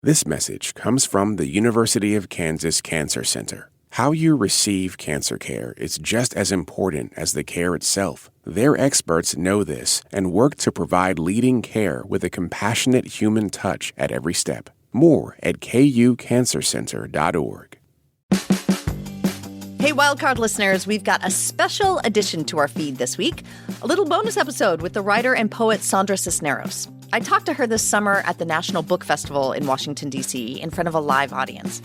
This message comes from the University of Kansas Cancer Center. How you receive cancer care is just as important as the care itself. Their experts know this and work to provide leading care with a compassionate human touch at every step. More at kucancercenter.org. Hey, Wildcard listeners, we've got a special addition to our feed this week, a little bonus episode with the writer and poet Sandra Cisneros. I talked to her this summer at the National Book Festival in Washington, D.C., in front of a live audience.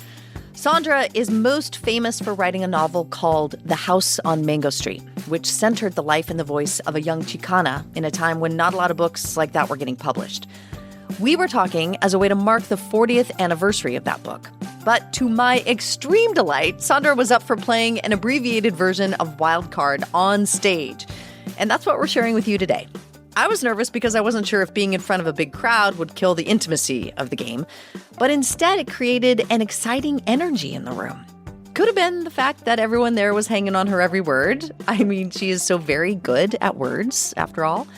Sandra is most famous for writing a novel called The House on Mango Street, which centered the life and the voice of a young Chincana in a time when not a lot of books like that were getting published. We were talking as a way to mark the 40th anniversary of that book. But to my extreme delight, Sandra was up for playing an abbreviated version of Wildcard on stage. And that's what we're sharing with you today. I was nervous because I wasn't sure if being in front of a big crowd would kill the intimacy of the game, but instead it created an exciting energy in the room. Could have been the fact that everyone there was hanging on her every word. I mean, she is so very good at words, after all.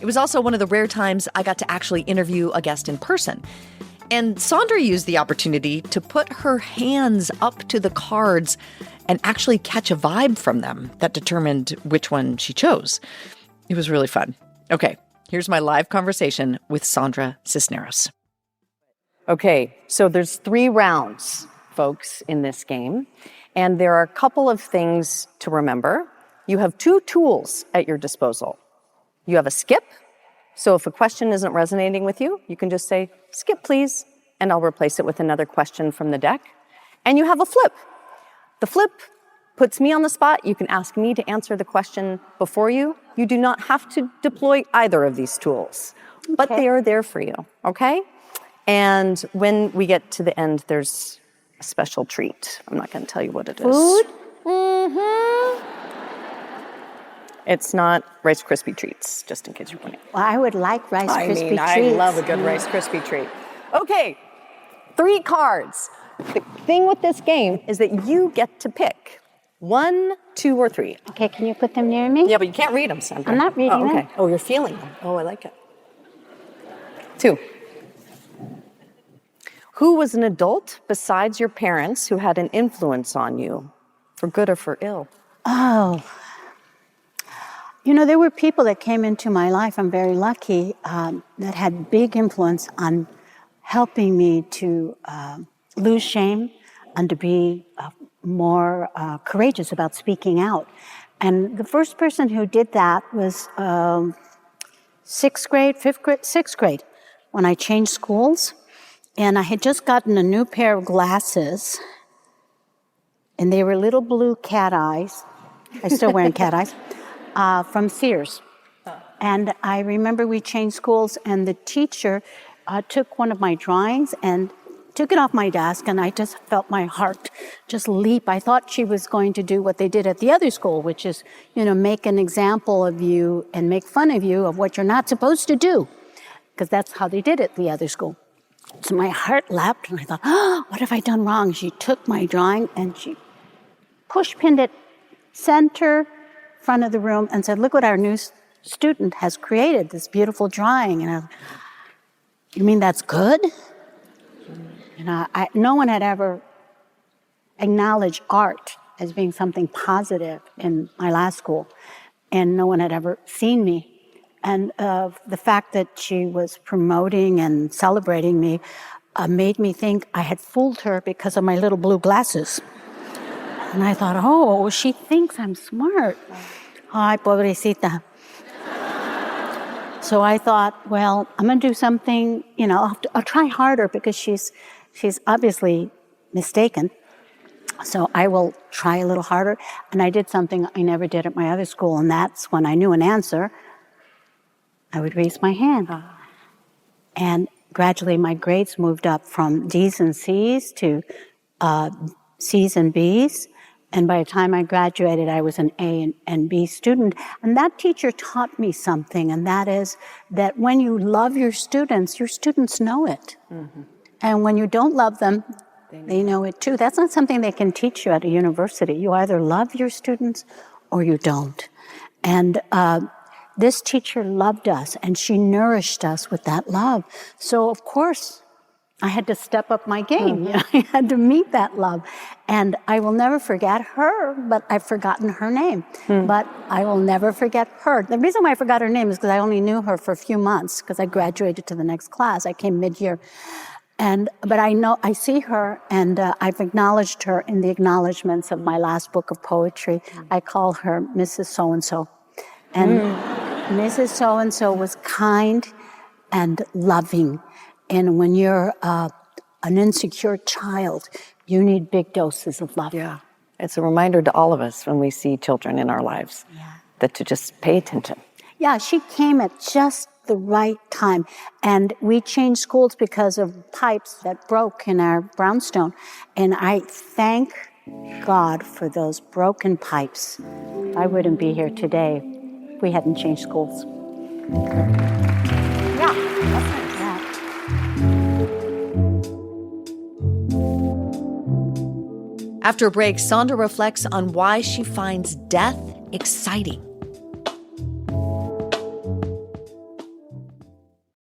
It was also one of the rare times I got to actually interview a guest in person. And Sandra used the opportunity to put her hands up to the cards and actually catch a vibe from them that determined which one she chose. It was really fun. Okay, here's my live conversation with Sandra Cisneros. Okay, so there's 3 rounds, folks, in this game. And there are a couple of things to remember. You have 2 tools at your disposal. You have a skip. So if a question isn't resonating with you, you can just say, skip, please, and I'll replace it with another question from the deck. And you have a flip. The flip puts me on the spot. You can ask me to answer the question before you. You do not have to deploy either of these tools, but they are there for you, okay? And when we get to the end, there's a special treat. I'm not going to tell you what it is. Food? Mm-hmm. It's not Rice Krispie treats, just in case you're wondering. Well, I would like Rice Krispie treats. I love a good Rice Krispie treat. Okay, 3 cards. The thing with this game is that you get to pick 1, 2, or 3. Okay, can you put them near me? Yeah, but you can't read them, Sandra. I'm not reading them. Oh, you're feeling them. Oh, I like it. 2. Who was an adult besides your parents who had an influence on you, for good or for ill? Oh. You know, there were people that came into my life, I'm very lucky, that had big influence on helping me to lose shame and to be more courageous about speaking out. And the first person who did that was 6th grade, when I changed schools. And I had just gotten a new pair of glasses, and they were little blue cat eyes. I'm still wearing cat eyes. From Sears. And I remember we changed schools, and the teacher took one of my drawings and took it off my desk, and I just felt my heart just leap. I thought she was going to do what they did at the other school, which is, you know, make an example of you and make fun of you of what you're not supposed to do, because that's how they did it at the other school. So my heart leapt, and I thought, oh, what have I done wrong? She took my drawing, and she push-pinned it center front of the room and said, look what our new student has created, this beautiful drawing. And I, you mean that's good? You know, no one had ever acknowledged art as being something positive in my last school, and no one had ever seen me. And the fact that she was promoting and celebrating me made me think I had fooled her because of my little blue glasses. And I thought, oh, she thinks I'm smart. Ay, pobrecita. So I thought, well, I'm going to do something, you know, I'll try harder because she's obviously mistaken. So I will try a little harder. And I did something I never did at my other school, and that's when I knew an answer, I would raise my hand. And gradually my grades moved up from D's and C's to C's and B's. And by the time I graduated, I was an A and B student. And that teacher taught me something, and that is that when you love your students know it. Mm-hmm. And when you don't love them, they know it too. That's not something they can teach you at a university. You either love your students or you don't. And this teacher loved us, and she nourished us with that love. So, of course, I had to step up my game. I had to meet that love. And I will never forget her, but I've forgotten her name. But I will never forget her. The reason why I forgot her name is because I only knew her for a few months because I graduated to the next class. I came mid-year. But I know, I see her, and I've acknowledged her in the acknowledgments of my last book of poetry. I call her Mrs. So-and-so. And Mrs. So-and-so was kind and loving. And when you're an insecure child, you need big doses of love. Yeah. It's a reminder to all of us when we see children in our lives that to just pay attention. Yeah, she came at just the right time. And we changed schools because of pipes that broke in our brownstone. And I thank God for those broken pipes. I wouldn't be here today if we hadn't changed schools. Yeah, that's like that. After a break, Sandra reflects on why she finds death exciting.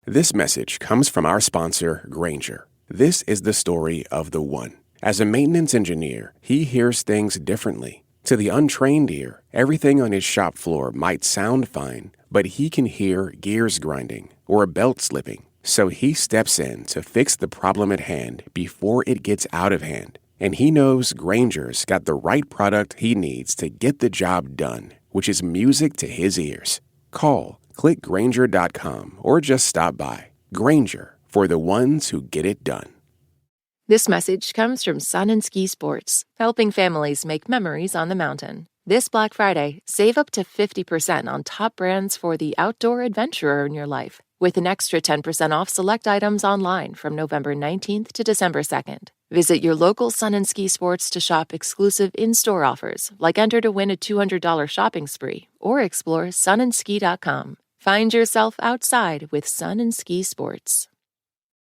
This message comes from our sponsor, Grainger. This is the story of the one. As a maintenance engineer, he hears things differently. To the untrained ear, everything on his shop floor might sound fine, but he can hear gears grinding or a belt slipping. So he steps in to fix the problem at hand before it gets out of hand. And he knows Grainger's got the right product he needs to get the job done, which is music to his ears. Call, click Grainger.com, or just stop by. Grainger, for the ones who get it done. This message comes from Sun and Ski Sports, helping families make memories on the mountain. This Black Friday, save up to 50% on top brands for the outdoor adventurer in your life, with an extra 10% off select items online from November 19th to December 2nd. Visit your local Sun and Ski Sports to shop exclusive in-store offers, like enter to win a $200 shopping spree, or explore sunandski.com. Find yourself outside with Sun and Ski Sports.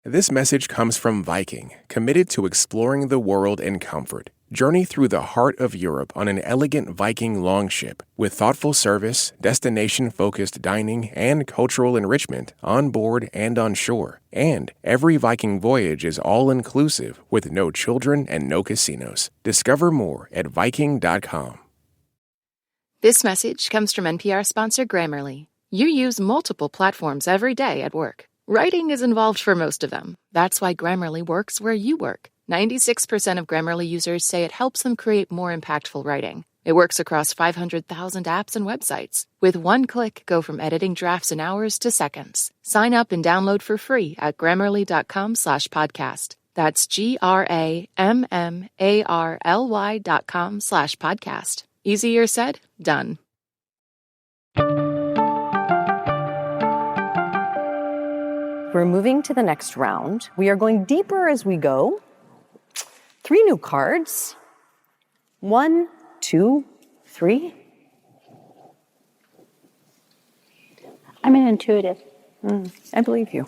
This message comes from Viking, committed to exploring the world in comfort. Journey through the heart of Europe on an elegant Viking longship with thoughtful service, destination-focused dining, and cultural enrichment on board and on shore. And every Viking voyage is all-inclusive with no children and no casinos. Discover more at Viking.com. This message comes from NPR sponsor Grammarly. You use multiple platforms every day at work. Writing is involved for most of them. That's why Grammarly works where you work. 96% of Grammarly users say it helps them create more impactful writing. It works across 500,000 apps and websites. With one click, go from editing drafts in hours to seconds. Sign up and download for free at Grammarly.com/podcast. That's GRAMMARLY.com/podcast. Easier said, done. We're moving to the next round. We are going deeper as we go. 3 new cards. 1, 2, 3. I'm an intuitive. I believe you.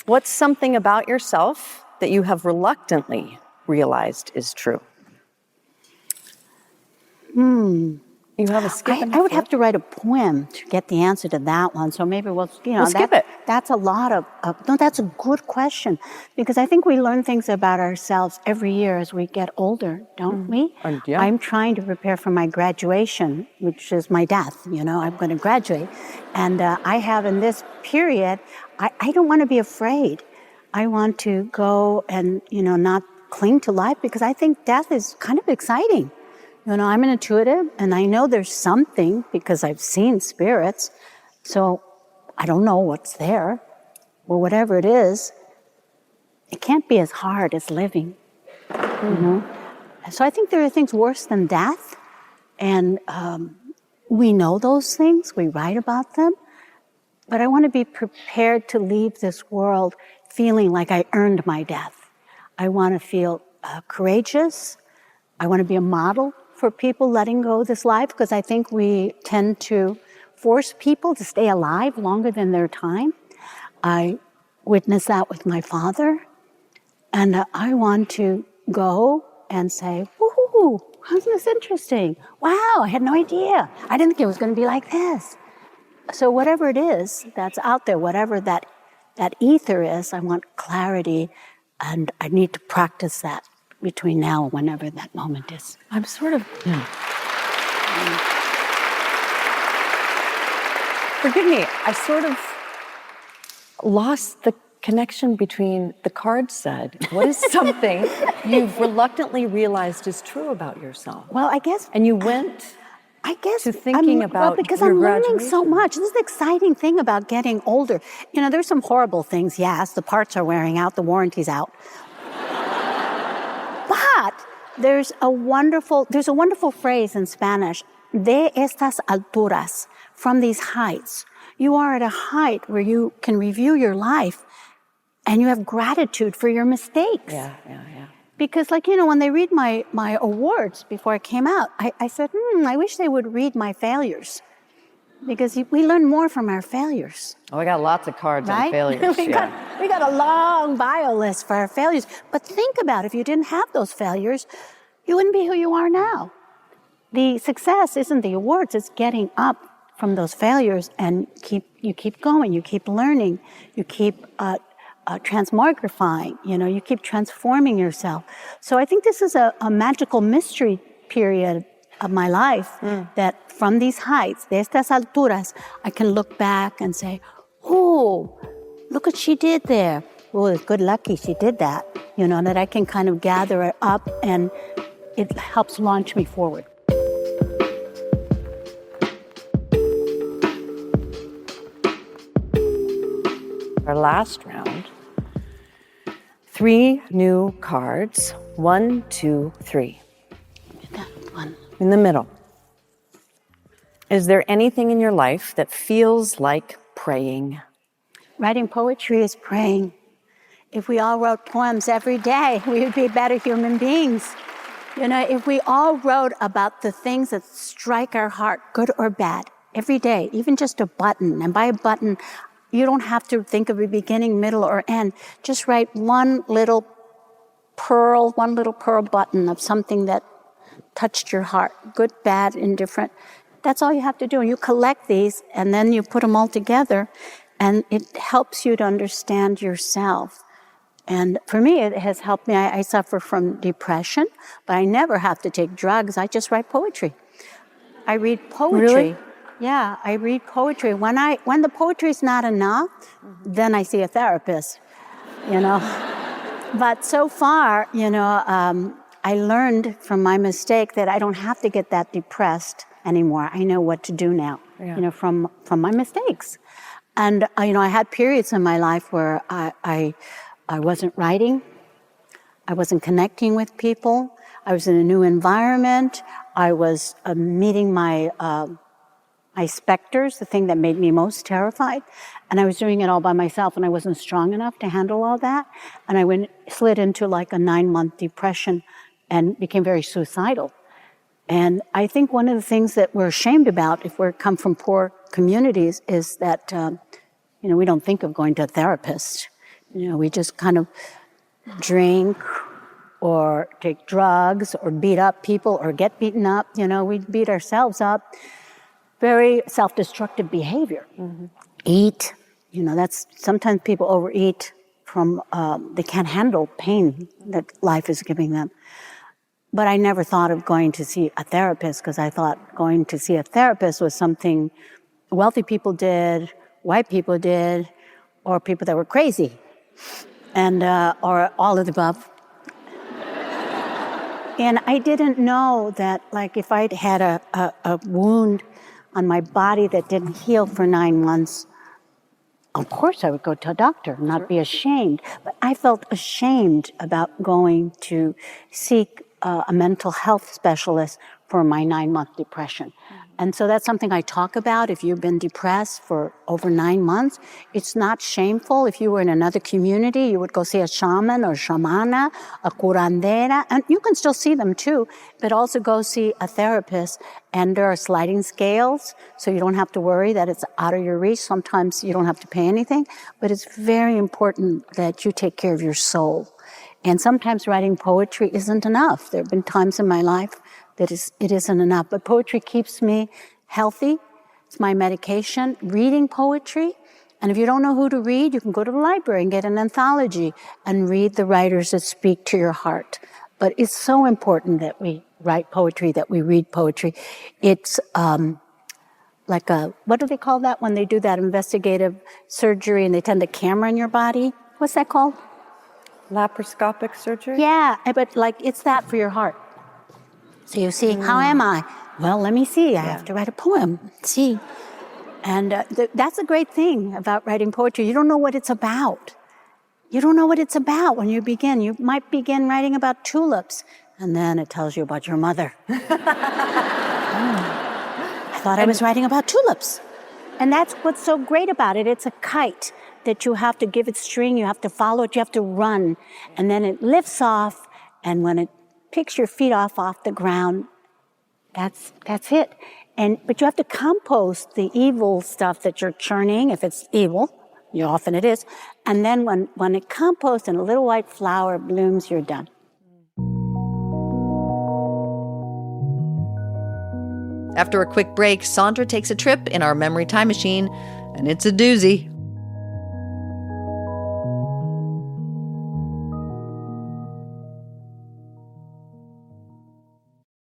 What's something about yourself that you have reluctantly realized is true? You have a skip and a I would flip? have to write a poem to get the answer to that one. So maybe we'll skip it. That's a lot of, no, that's a good question. Because I think we learn things about ourselves every year as we get older, don't we? Yeah. I'm trying to prepare for my graduation, which is my death. I'm going to graduate. And I have in this period, I don't want to be afraid. I want to go and, not cling to life because I think death is kind of exciting. I'm an intuitive, and I know there's something because I've seen spirits. So I don't know what's there. Well, whatever it is, it can't be as hard as living, So I think there are things worse than death, and we know those things. We write about them. But I want to be prepared to leave this world feeling like I earned my death. I want to feel courageous. I want to be a model for people letting go of this life because I think we tend to force people to stay alive longer than their time. I witnessed that with my father, and I want to go and say, woohoo, how's this interesting? Wow, I had no idea. I didn't think it was going to be like this. So whatever it is that's out there, whatever that that ether is. I want clarity, and I need to practice that between now and whenever that moment is. I'm sort of, forgive me, I sort of lost the connection between the card said. What is something you've reluctantly realized is true about yourself? Well, I guess... And you went to thinking about because your I'm learning so graduation. much. This is the exciting thing about getting older. There's some horrible things. Yes, the parts are wearing out, the warranty's out. But there's a wonderful phrase in Spanish, de estas alturas, from these heights. You are at a height where you can review your life and you have gratitude for your mistakes. Yeah. Because when they read my awards before I came out, I said, I wish they would read my failures. Because we learn more from our failures. Oh, I got lots of cards right? on failures. we got a long bio list for our failures. But think about it, if you didn't have those failures, you wouldn't be who you are now. The success isn't the awards, it's getting up from those failures and you keep going, you keep learning, you keep transmogrifying, you keep transforming yourself. So I think this is a magical mystery period of my life that from these heights, de estas alturas, I can look back and say, oh, look what she did there. Oh, it's good lucky she did that. That I can kind of gather it up and it helps launch me forward. Our last round, 3 new cards, 1, 2, 3. That one. In the middle. Is there anything in your life that feels like praying? Writing poetry is praying. If we all wrote poems every day, we would be better human beings. If we all wrote about the things that strike our heart, good or bad, every day, even just a button, and by a button, you don't have to think of a beginning, middle, or end. Just write one little pearl button of something that touched your heart, good, bad, indifferent. That's all you have to do. You collect these, and then you put them all together, and it helps you to understand yourself. And for me, it has helped me. I suffer from depression, but I never have to take drugs. I just write poetry. I read poetry. Really? Yeah, I read poetry. When the poetry's not enough, then I see a therapist, But so far, I learned from my mistake that I don't have to get that depressed anymore. I know what to do now, from my mistakes. And, I had periods in my life where I wasn't writing. I wasn't connecting with people. I was in a new environment. I was meeting my specters, the thing that made me most terrified. And I was doing it all by myself, and I wasn't strong enough to handle all that. And I slid into like a 9-month depression and became very suicidal. And I think one of the things that we're ashamed about if we come from poor communities is that, we don't think of going to a therapist. We just kind of drink or take drugs or beat up people or get beaten up. We beat ourselves up. Very self-destructive behavior. Mm-hmm. Eat, that's sometimes people overeat from, they can't handle pain that life is giving them. But I never thought of going to see a therapist because I thought going to see a therapist was something wealthy people did, white people did, or people that were crazy, and or all of the above. And I didn't know that, like, if I'd had a wound on my body that didn't heal for 9 months, of course I would go to a doctor and not be ashamed. But I felt ashamed about going to seek a mental health specialist for my 9-month depression. And so that's something I talk about. If you've been depressed for over 9 months, it's not shameful. If you were in another community, you would go see a shaman or shamana, a curandera, and you can still see them too, but also go see a therapist. And there are sliding scales, so you don't have to worry that it's out of your reach. Sometimes you don't have to pay anything, but it's very important that you take care of your soul. And sometimes writing poetry isn't enough. There have been times in my life that it isn't enough. But poetry keeps me healthy. It's my medication. Reading poetry And if you don't know who to read, you can go to the library and get an anthology and read the writers that speak to your heart. But it's so important that we write poetry, that we read poetry. It's like what do they call that when they do that investigative surgery and they tend the camera in your body? What's that called? Laparoscopic surgery? Yeah, but like it's that for your heart. So you see, how am I? Well, let me see. I have to write a poem. See. And that's a great thing about writing poetry. You don't know what it's about. You don't know what it's about when you begin. You might begin writing about tulips, and then it tells you about your mother. I thought I was writing about tulips. And that's what's so great about it. It's a kite that you have to give it string, you have to follow it, you have to run. And then it lifts off, and when it picks your feet off the ground, that's it. But you have to compost the evil stuff that you're churning, if it's evil, often it is. And then when it composts and a little white flower blooms, you're done. After a quick break, Sandra takes a trip in our memory time machine, and it's a doozy.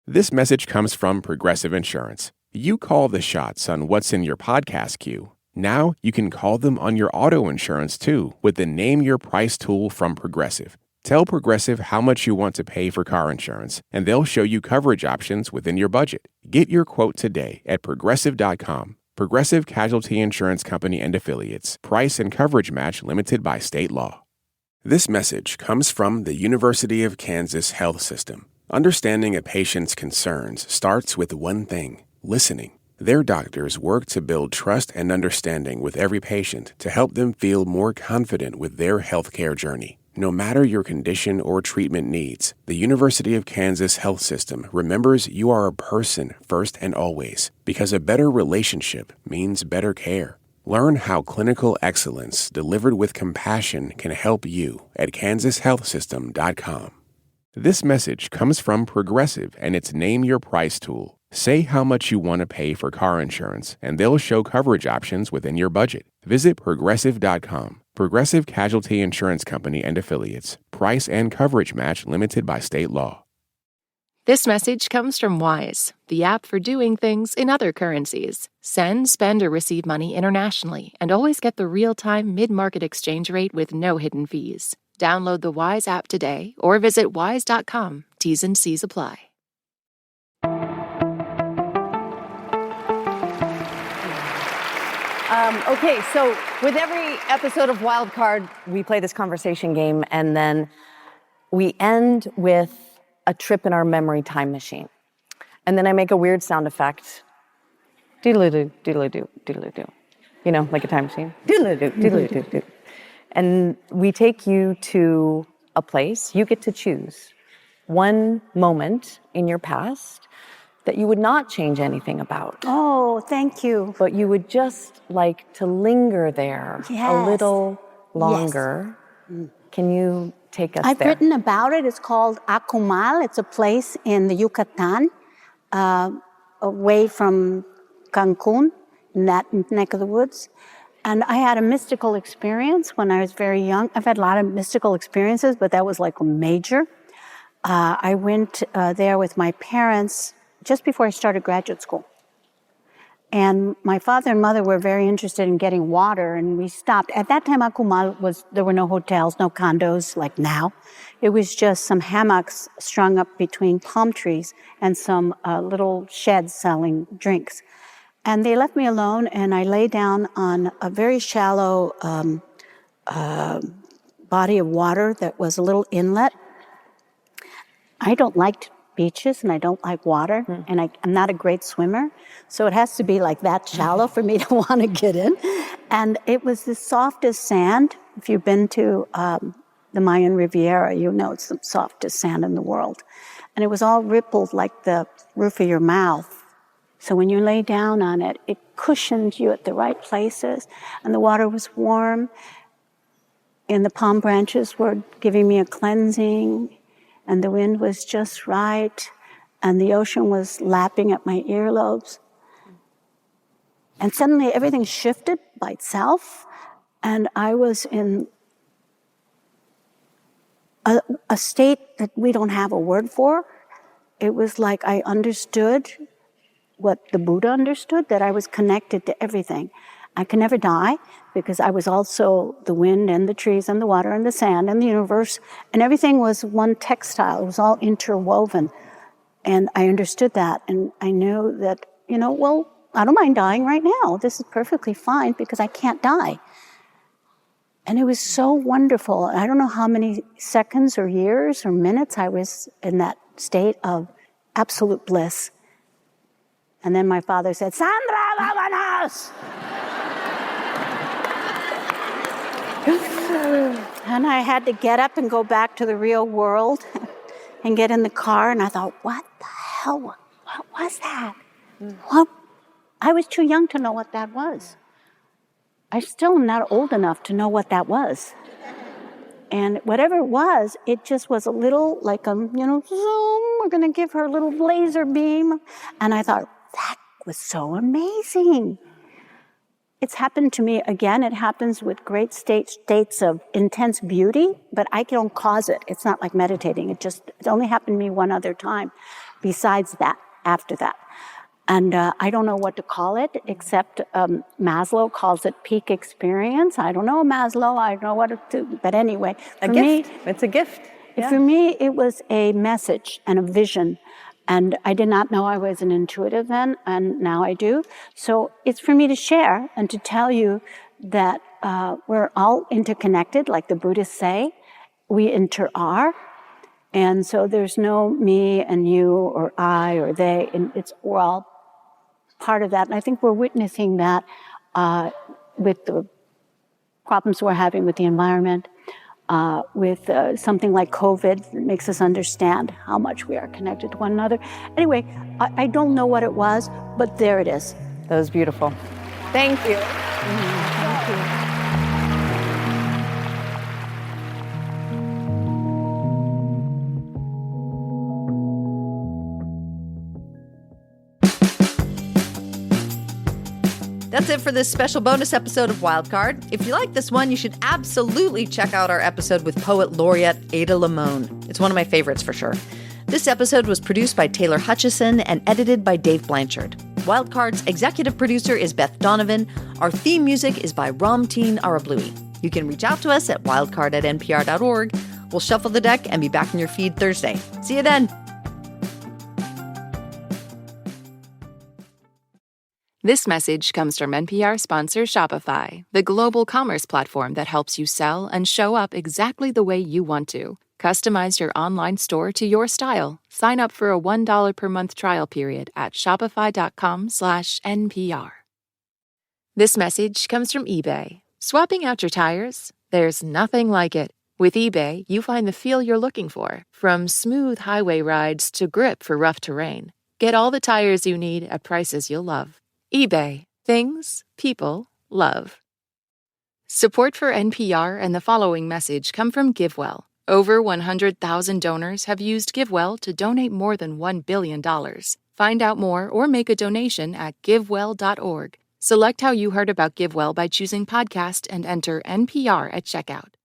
This message comes from Progressive Insurance. You call the shots on what's in your podcast queue. Now you can call them on your auto insurance too with the Name Your Price tool from Progressive. Tell Progressive how much you want to pay for car insurance, and they'll show you coverage options within your budget. Get your quote today at Progressive.com. Progressive Casualty Insurance Company and Affiliates. Price and coverage match limited by state law. This message comes from the University of Kansas Health System. Understanding a patient's concerns starts with one thing: listening. Their doctors work to build trust and understanding with every patient to help them feel more confident with their healthcare journey. No matter your condition or treatment needs, the University of Kansas Health System remembers you are a person first and always, because a better relationship means better care. Learn how clinical excellence delivered with compassion can help you at kansashealthsystem.com. This message comes from Progressive and its Name Your Price tool. Say how much you want to pay for car insurance, and they'll show coverage options within your budget. Visit Progressive.com. Progressive Casualty Insurance Company and Affiliates. Price and coverage match limited by state law. This message comes from Wise, the app for doing things in other currencies. Send, spend, or receive money internationally, and always get the real-time mid-market exchange rate with no hidden fees. Download the Wise app today or visit wise.com. T's and C's apply. Okay, so with every episode of Wild Card, we play this conversation game, and then we end with a trip in our memory time machine. And then I make a weird sound effect. Doodle-doo, doodle-doo, doodle-doo. You know, like a time machine. Doodle-doo, doodle-doo, doodle. And we take you to a place. You get to choose one moment in your past that you would not change anything about. Oh, thank you. But you would just like to linger there a little longer. Yes. Can you take us I've there? written about it. It's called Akumal. It's a place in the Yucatan, away from Cancun, in that neck of the woods. And I had a mystical experience when I was very young. I've had a lot of mystical experiences, but that was like a major. I went there with my parents just before I started graduate school. And my father and mother were very interested in getting water, and we stopped. At that time, Akumal there were no hotels, no condos like now. It was just some hammocks strung up between palm trees and some little sheds selling drinks. And they left me alone, and I lay down on a very shallow body of water that was a little inlet. I don't like beaches, and I don't like water, and I'm not a great swimmer, so it has to be like that shallow for me to want to get in. And it was the softest sand. If you've been to the Mayan Riviera, you know it's the softest sand in the world. And it was all rippled like the roof of your mouth. So when you lay down on it, it cushioned you at the right places, and the water was warm, and the palm branches were giving me a cleansing, and the wind was just right, and the ocean was lapping at my earlobes. And suddenly everything shifted by itself, And I was in a state that we don't have a word for. It was like I understood what the Buddha understood, that I was connected to everything. I could never die because I was also the wind and the trees and the water and the sand and the universe, and everything was one textile. It was all interwoven. And I understood that, and I knew that, well, I don't mind dying right now. This is perfectly fine because I can't die. And it was so wonderful. I don't know how many seconds or years or minutes I was in that state of absolute bliss. And then my father said, "Sandra, vámonos!" And I had to get up and go back to the real world and get in the car. And I thought, what the hell? What was that? What? I was too young to know what that was. I still am not old enough to know what that was. And whatever it was, it just was a little like zoom, we're going to give her a little laser beam. And I thought, that was so amazing. It's happened to me again. It happens with great states of intense beauty, but I don't cause it. It's not like meditating. It only happened to me one other time besides that, after that. And I don't know what to call it, except Maslow calls it peak experience. I don't know Maslow. I don't know what to do. But anyway, a gift. It's a gift. Yeah. For me, it was a message and a vision. And I did not know I was an intuitive then, and now I do. So it's for me to share and to tell you that we're all interconnected, like the Buddhists say. We are. And so there's no me and you or I or they, and we're all part of that. And I think we're witnessing that with the problems we're having with the environment, with something like COVID that makes us understand how much we are connected to one another. Anyway, I don't know what it was, but there it is. That was beautiful. Thank you. Thank you. That's it for this special bonus episode of Wildcard. If you like this one, you should absolutely check out our episode with poet laureate Ada Limon. It's one of my favorites for sure. This episode was produced by Taylor Hutchison and edited by Dave Blanchard. Wildcard's executive producer is Beth Donovan. Our theme music is by Ramteen Arablui. You can reach out to us at wildcard@npr.org. We'll shuffle the deck and be back in your feed Thursday. See you then. This message comes from NPR sponsor Shopify, the global commerce platform that helps you sell and show up exactly the way you want to. Customize your online store to your style. Sign up for a $1 per month trial period at shopify.com/NPR. This message comes from eBay. Swapping out your tires? There's nothing like it. With eBay, you find the feel you're looking for, from smooth highway rides to grip for rough terrain. Get all the tires you need at prices you'll love. eBay. Things people love. Support for NPR and the following message come from GiveWell. Over 100,000 donors have used GiveWell to donate more than $1 billion. Find out more or make a donation at givewell.org. Select how you heard about GiveWell by choosing podcast and enter NPR at checkout.